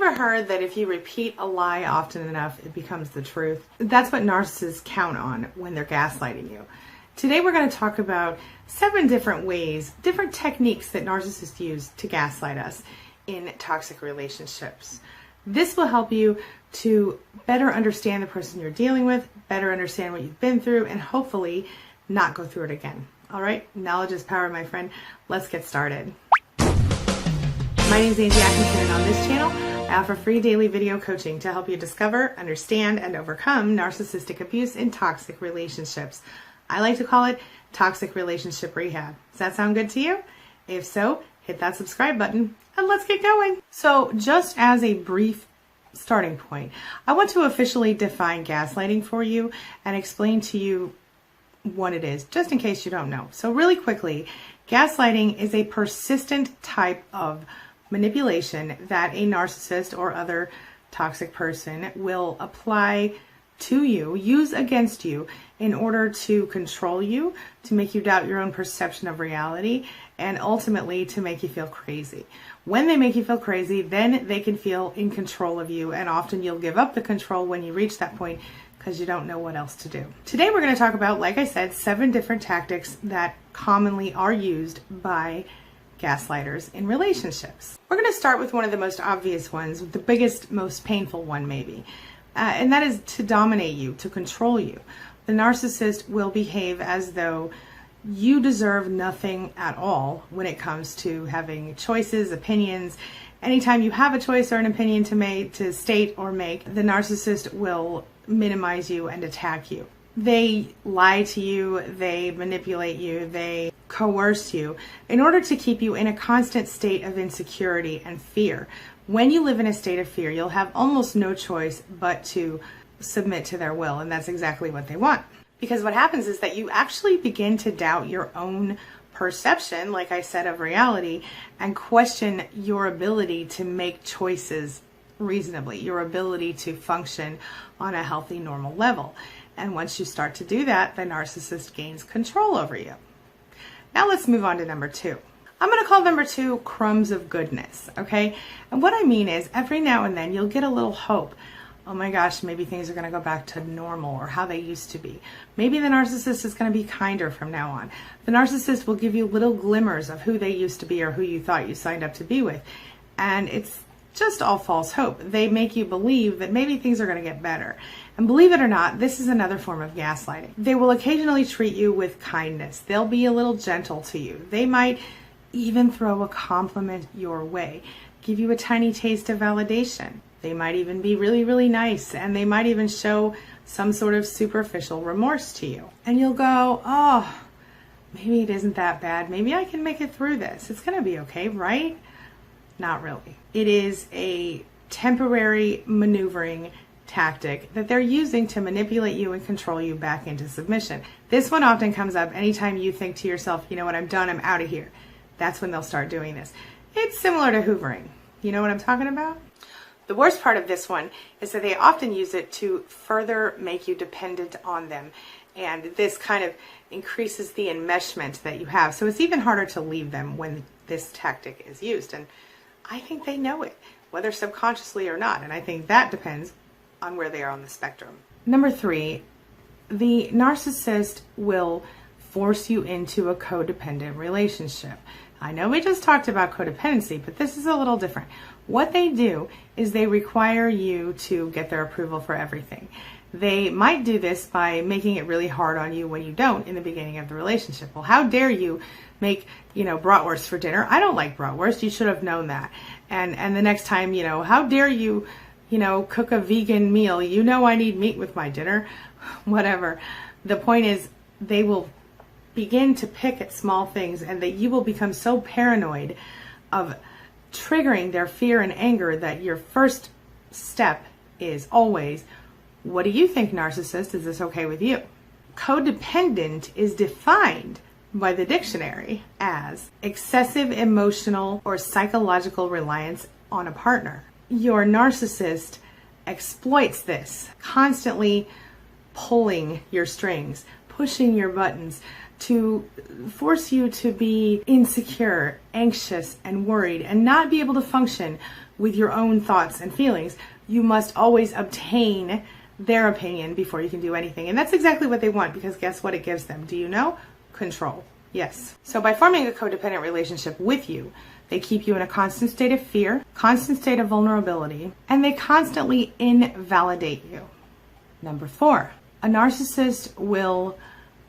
ever heard that if you repeat a lie often enough, it becomes the truth? That's what narcissists count on when they're gaslighting you. Today we're going to talk about 7 different ways, different techniques that narcissists use to gaslight us in toxic relationships. This will help you to better understand the person you're dealing with, better understand what you've been through, and hopefully not go through it again. All right, knowledge is power, my friend. Let's get started. My name is Angie Atkinson, and on this channel, I offer free daily video coaching to help you discover, understand, and overcome narcissistic abuse in toxic relationships. I like to call it toxic relationship rehab. Does that sound good to you? If so, hit that subscribe button and let's get going. So just as a brief starting point, I want to officially define gaslighting for you and explain to you what it is, just in case you don't know. So really quickly, gaslighting is a persistent type of manipulation that a narcissist or other toxic person will apply to you, use against you in order to control you, to make you doubt your own perception of reality, and ultimately to make you feel crazy. When they make you feel crazy, then they can feel in control of you, and often you'll give up the control when you reach that point because you don't know what else to do. Today we're going to talk about, like I said, 7 different tactics that commonly are used by gaslighters in relationships. We're going to start with one of the most obvious ones, the biggest, most painful one maybe, and that is to dominate you, to control you. The narcissist will behave as though you deserve nothing at all when it comes to having choices, opinions. Anytime you have a choice or an opinion to state or make, the narcissist will minimize you and attack you. They lie to you, they manipulate you, they coerce you in order to keep you in a constant state of insecurity and fear. When you live in a state of fear, you'll have almost no choice but to submit to their will, and that's exactly what they want. Because what happens is that you actually begin to doubt your own perception, like I said, of reality, and question your ability to make choices reasonably, your ability to function on a healthy, normal level. And once you start to do that, the narcissist gains control over you. Now let's move on to number 2. I'm going to call number 2 crumbs of goodness, okay? And what I mean is every now and then you'll get a little hope. Oh my gosh, maybe things are going to go back to normal or how they used to be. Maybe the narcissist is going to be kinder from now on. The narcissist will give you little glimmers of who they used to be or who you thought you signed up to be with. And it's just all false hope. They make you believe that maybe things are going to get better. And believe it or not, this is another form of gaslighting. They will occasionally treat you with kindness. They'll be a little gentle to you. They might even throw a compliment your way, give you a tiny taste of validation. They might even be really, really nice, and they might even show some sort of superficial remorse to you. And you'll go, oh, maybe it isn't that bad. Maybe I can make it through this. It's going to be okay, right? Not really. It is a temporary maneuvering tactic that they're using to manipulate you and control you back into submission. This one often comes up anytime you think to yourself, you know what, I'm done, I'm out of here. That's when they'll start doing this. It's similar to hoovering. You know what I'm talking about? The worst part of this one is that they often use it to further make you dependent on them. And this kind of increases the enmeshment that you have. So it's even harder to leave them when this tactic is used. And I think they know it, whether subconsciously or not. And I think that depends on where they are on the spectrum. Number 3, the narcissist will force you into a codependent relationship. I know we just talked about codependency, but this is a little different. What they do is they require you to get their approval for everything. They might do this by making it really hard on you when you don't in the beginning of the relationship. Well, how dare you make, bratwurst for dinner? I don't like bratwurst. You should have known that. And the next time, how dare you, cook a vegan meal? You know I need meat with my dinner. Whatever. The point is they will begin to pick at small things, and that you will become so paranoid of triggering their fear and anger that your first step is always, what do you think, narcissist? Is this okay with you? Codependent is defined by the dictionary as excessive emotional or psychological reliance on a partner. Your narcissist exploits this, constantly pulling your strings, pushing your buttons, to force you to be insecure, anxious, and worried, and not be able to function with your own thoughts and feelings. You must always obtain their opinion before you can do anything. And that's exactly what they want, because guess what it gives them? Do you know? Control. Yes. So by forming a codependent relationship with you, they keep you in a constant state of fear, constant state of vulnerability, and they constantly invalidate you. Number 4, a narcissist will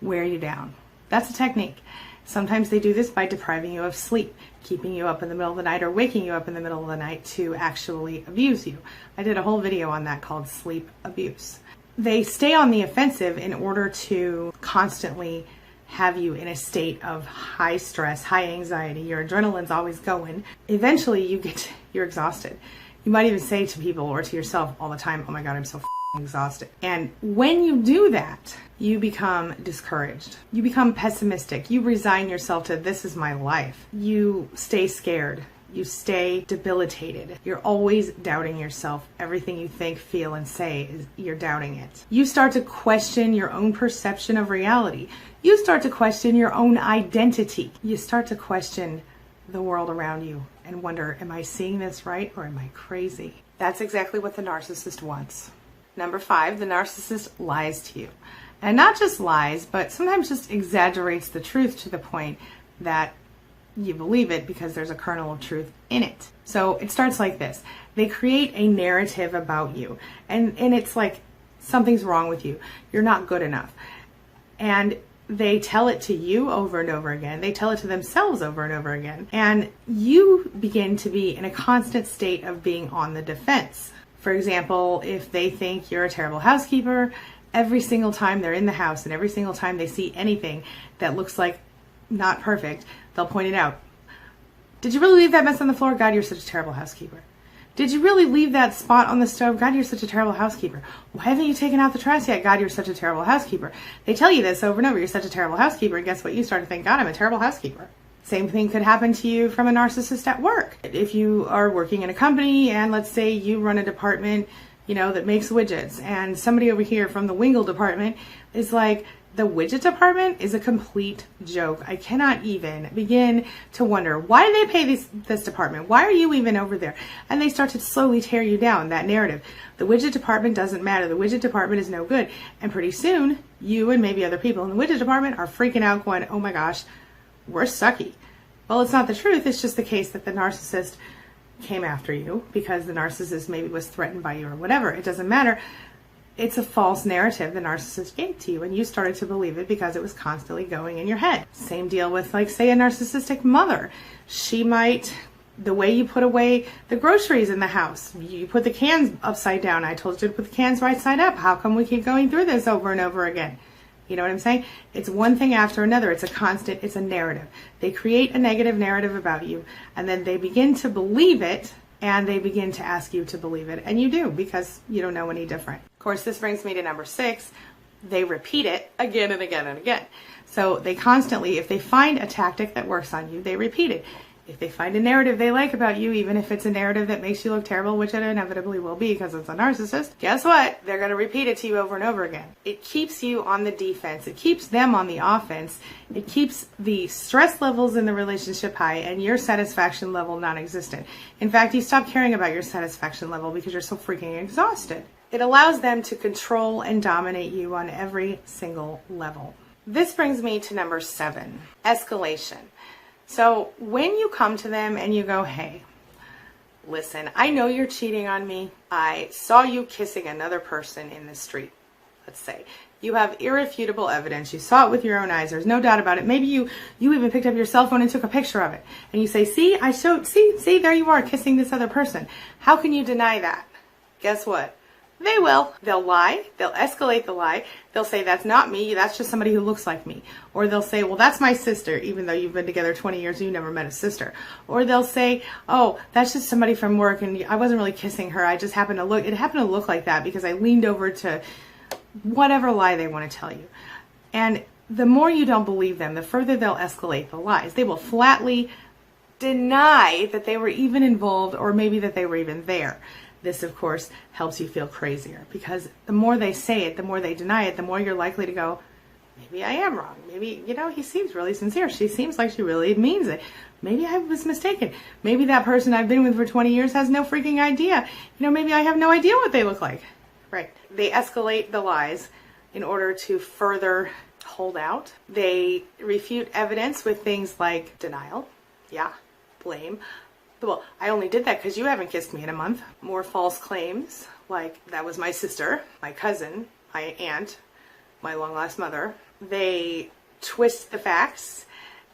wear you down. That's a technique. Sometimes they do this by depriving you of sleep, keeping you up in the middle of the night or waking you up in the middle of the night to actually abuse you. I did a whole video on that called sleep abuse. They stay on the offensive in order to constantly have you in a state of high stress, high anxiety. Your adrenaline's always going. Eventually you're exhausted. You might even say to people or to yourself all the time, oh my God, I'm so exhausted. And when you do that, you become discouraged. You become pessimistic. You resign yourself to, this is my life. You stay scared. You stay debilitated. You're always doubting yourself. Everything you think, feel, and say, you're doubting it. You start to question your own perception of reality. You start to question your own identity. You start to question the world around you and wonder, am I seeing this right or am I crazy? That's exactly what the narcissist wants. Number 5, the narcissist lies to you. And not just lies, but sometimes just exaggerates the truth to the point that you believe it because there's a kernel of truth in it. So it starts like this. They create a narrative about you. And it's like, something's wrong with you. You're not good enough. And they tell it to you over and over again. They tell it to themselves over and over again. And you begin to be in a constant state of being on the defense. For example, if they think you're a terrible housekeeper, every single time they're in the house and every single time they see anything that looks like not perfect, they'll point it out. Did you really leave that mess on the floor? God, you're such a terrible housekeeper. Did you really leave that spot on the stove? God, you're such a terrible housekeeper. Why haven't you taken out the trash yet? God, you're such a terrible housekeeper. They tell you this over and over. You're such a terrible housekeeper. And guess what? You start to think, God, I'm a terrible housekeeper. Same thing could happen to you from a narcissist at work. If you are working in a company and let's say you run a department, that makes widgets, and somebody over here from the Wingle department is like, the widget department is a complete joke. I cannot even begin to wonder, why do they pay this department? Why are you even over there? And they start to slowly tear you down, that narrative. The widget department doesn't matter. The widget department is no good. And pretty soon, you and maybe other people in the widget department are freaking out going, oh my gosh, we're sucky. Well, it's not the truth. It's just the case that the narcissist came after you because the narcissist maybe was threatened by you or whatever. It doesn't matter. It's a false narrative the narcissist gave to you, and you started to believe it because it was constantly going in your head. Same deal with, like, say, a narcissistic mother. She might, the way you put away the groceries in the house, you put the cans upside down. I told you to put the cans right side up. How come we keep going through this over and over again? You know what I'm saying? It's one thing after another. It's a constant, it's a narrative. They create a negative narrative about you, and then they begin to believe it, and they begin to ask you to believe it. And you do, because you don't know any different. Of course, this brings me to number 6. They repeat it again and again and again. So they constantly, if they find a tactic that works on you, they repeat it. If they find a narrative they like about you, even if it's a narrative that makes you look terrible, which it inevitably will be because it's a narcissist, guess what? They're going to repeat it to you over and over again. It keeps you on the defense. It keeps them on the offense. It keeps the stress levels in the relationship high and your satisfaction level non-existent. In fact, you stop caring about your satisfaction level because you're so freaking exhausted. It allows them to control and dominate you on every single level. This brings me to number 7, escalation. So when you come to them and you go, hey, listen, I know you're cheating on me. I saw you kissing another person in the street, let's say. You have irrefutable evidence. You saw it with your own eyes. There's no doubt about it. Maybe you even picked up your cell phone and took a picture of it. And you say, see, see, there you are kissing this other person. How can you deny that? Guess what? They will. They'll lie. They'll escalate the lie. They'll say, that's not me. That's just somebody who looks like me. Or they'll say, well, that's my sister, even though you've been together 20 years and you never met a sister. Or they'll say, oh, that's just somebody from work and I wasn't really kissing her. I just happened to look, it happened to look like that because I leaned over to whatever lie they want to tell you. And the more you don't believe them, the further they'll escalate the lies. They will flatly deny that they were even involved or maybe that they were even there. This, of course, helps you feel crazier because the more they say it, the more they deny it, the more you're likely to go, maybe I am wrong. Maybe, he seems really sincere. She seems like she really means it. Maybe I was mistaken. Maybe that person I've been with for 20 years has no freaking idea. Maybe I have no idea what they look like. Right. They escalate the lies in order to further hold out. They refute evidence with things like denial. Yeah. Blame. Well, I only did that because you haven't kissed me in a month. More false claims, like that was my sister, my cousin, my aunt, my long lost mother. They twist the facts.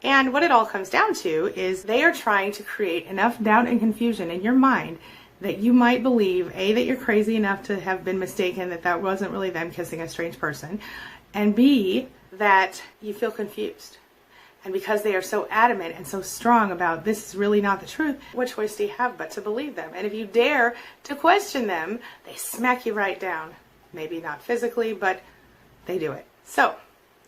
And what it all comes down to is they are trying to create enough doubt and confusion in your mind that you might believe, A, that you're crazy enough to have been mistaken, that wasn't really them kissing a strange person, and B, that you feel confused. And because they are so adamant and so strong about this is really not the truth, what choice do you have but to believe them? And if you dare to question them, they smack you right down. Maybe not physically, but they do it. So,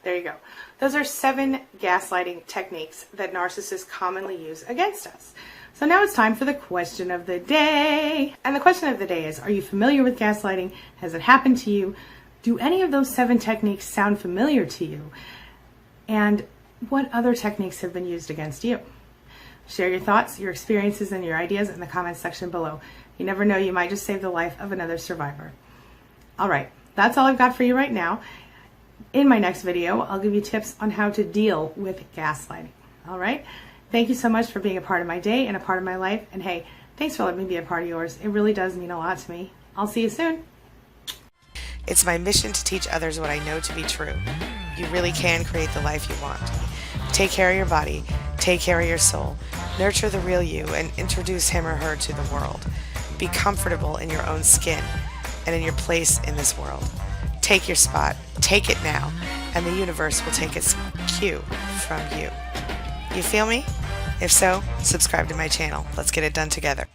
there you go. Those are 7 gaslighting techniques that narcissists commonly use against us. So now it's time for the question of the day. And the question of the day is, are you familiar with gaslighting? Has it happened to you? Do any of those 7 techniques sound familiar to you? And what other techniques have been used against you? Share your thoughts, your experiences, and your ideas in the comments section below. You never know, you might just save the life of another survivor. All right, that's all I've got for you right now. In my next video, I'll give you tips on how to deal with gaslighting. All right? Thank you so much for being a part of my day and a part of my life. And hey, thanks for letting me be a part of yours. It really does mean a lot to me. I'll see you soon. It's my mission to teach others what I know to be true. You really can create the life you want. Take care of your body. Take care of your soul. Nurture the real you and introduce him or her to the world. Be comfortable in your own skin and in your place in this world. Take your spot, take it now, and the universe will take its cue from you. You feel me? If so, subscribe to my channel. Let's get it done together.